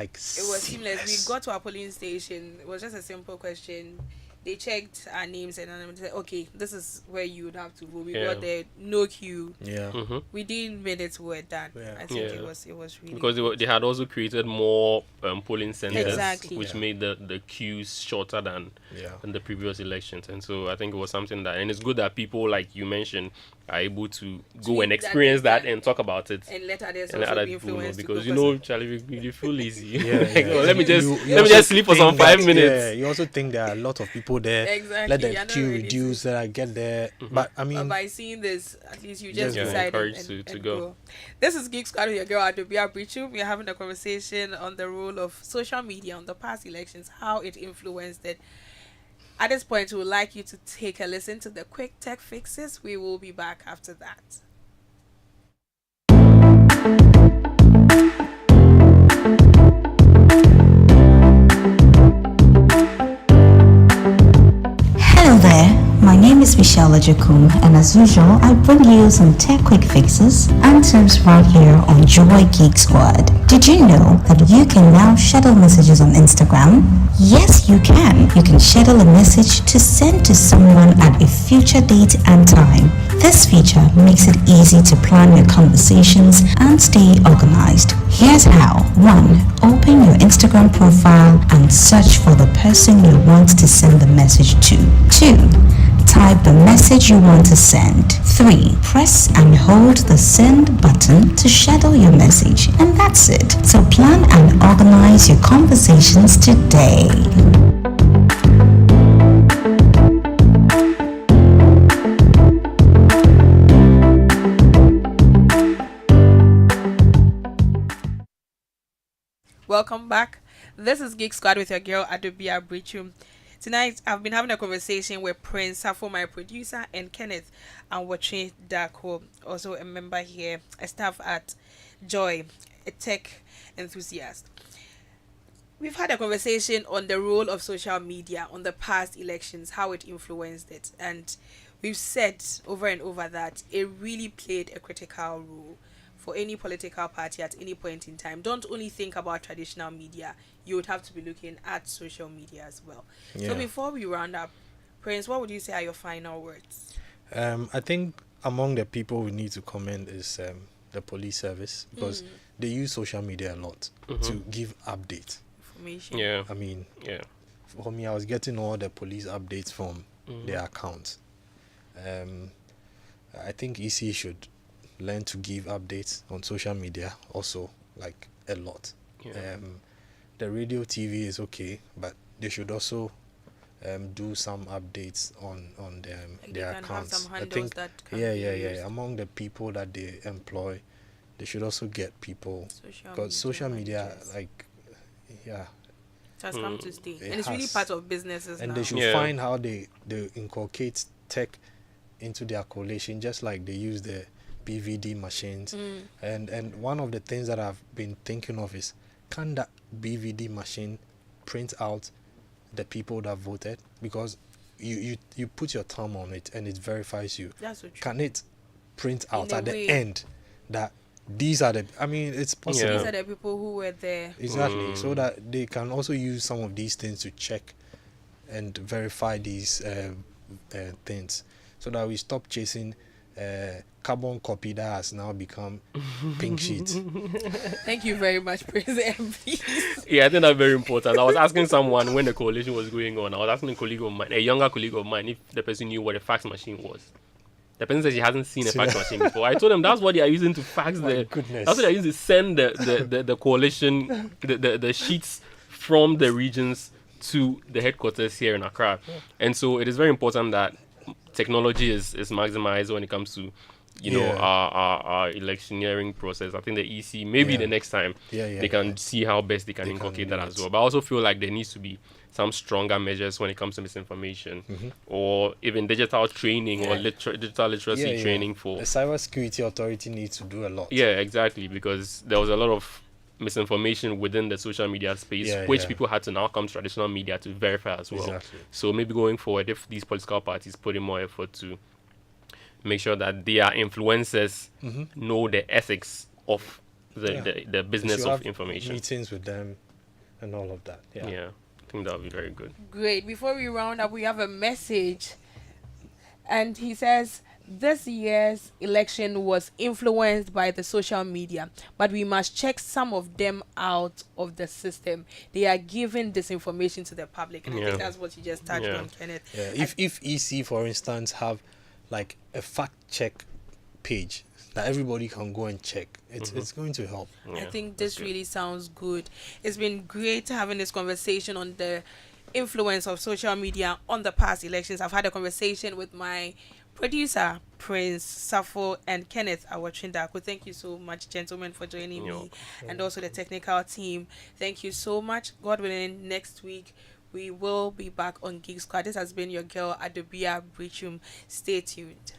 We got to our polling station. It was just a simple question. They checked our names and then said, okay, this is where you would have to vote. We Yeah. got there, no queue. Yeah. Within minutes we were done. Yeah. I think Yeah. it was really Because good. they had also created more polling centers, Exactly. which Yeah. made the queues shorter than Yeah. the previous elections. And so I think it was something that, and it's good that people, like you mentioned, are able to go Tweet and that experience that thing and talk about it. and let others And let also other be people know, influenced because Charlie, you feel lazy. Yeah, Like, yeah. oh, let me just You let me also just sleep for some think that- 5 minutes. Yeah, you also think there are a lot of people there. Exactly, Let you're the not queue ready to- reduce that I get there. But I But mean, by seeing this, at least you just Yeah, decided encouraged and to go. This is Geek Squad with your girl Adobea Biritwum. We are having a conversation on the role of social media on the past elections, how it influenced it. At this point, we would like you to take a listen to the quick tech fixes. We will be back after that. Hello there, my name is Michelle Ajakum, and as usual, I bring you some tech quick fixes and tips right here on Joy Geek Squad. Did you know that you can now schedule messages on Instagram? Yes, you can. You can schedule a message to send to someone at a future date and time. This feature makes it easy to plan your conversations and stay organized. Here's how. 1. Open your Instagram profile and search for the person you want to send the message to. 2. Type the message you want to send. 3. Press and hold the send button to schedule your message. And that's it. So plan and organize your conversations today. Welcome back. This is Geek Squad with your girl Adobea Biritwum. Tonight, I've been having a conversation with Prince Safo, my producer, and Kenneth and Watchin Dako, also a member here, a staff at Joy, a tech enthusiast. We've had a conversation on the role of social media on the past elections, how it influenced it, and we've said over and over that it really played a critical role for any political party at any point in time. Don't only think about traditional media, you would have to be looking at social media as well. Yeah. So before we round up, Prince, what would you say are your final words? I think among the people we need to commend is the police service, because they use social media a lot to give updates. Information. Yeah. I mean, Yeah. for me, I was getting all the police updates from their accounts. I think EC should learn to give updates on social media also, like a lot. Yeah. The radio TV is okay, but they should also do some updates on them, And they their can have accounts. some I handles think that can yeah, be yeah, used. yeah. Among the people that they employ, they should also get people, because social media, managers. like, yeah, It has come to stay. It And it's really has. part of businesses and now. they should Yeah. find how they inculcate tech into their collation, just like they use the BVD machines. And one of the things that I've been thinking of is, can that BVD machine print out the people that voted? Because you put your thumb on it and it verifies you. That's so true. Can it print out a at the way. end that these are the, I mean, it's possible. Yeah. These are the people who were there. Exactly, so that they can also use some of these things to check and verify these things, so that we stop chasing carbon copy that has now become pink sheet. Thank you very much, Prince MP. Yeah, I think that's very important. I was asking someone when the coalition was going on. I was asking a colleague of mine, a younger colleague of mine, if the person knew what a fax machine was. The person said she hasn't seen a fax machine before. I told them that's what they are using to fax My the. goodness. That's what they are using to send the coalition the sheets from the regions to the headquarters here in Accra. And so it is very important that technology is maximized when it comes to our electioneering process. I think the EC maybe Yeah. the next time Yeah, they can see how best they can inculcate that as well. But I also feel like there needs to be some stronger measures when it comes to misinformation, or even digital training or digital literacy training for the cybersecurity authority needs to do a lot. Yeah, exactly, because there was a lot of misinformation within the social media space, which people had to now come to traditional media to verify as well. Exactly. So maybe going forward, if these political parties put in more effort to make sure that their influencers know the ethics of the business of information, meetings with them, and all of that. Yeah, I think that would be very good. Great. Before we round up, we have a message. And he says, this year's election was influenced by the social media, but we must check some of them out of the system. They are giving disinformation to the public. And I think that's what you just touched on, Kenneth. Yeah. If EC, for instance, have like a fact check page that everybody can go and check, it's going to help. I think this really sounds good. It's been great having this conversation on the influence of social media on the past elections. I've had a conversation with my producer, Prince Safo, and Kenneth Awachindako. Thank you so much, gentlemen, for joining me, and also the technical team. Thank you so much. God willing, next week we will be back on Geek Squad. This has been your girl, Adobea Biritwum. Stay tuned.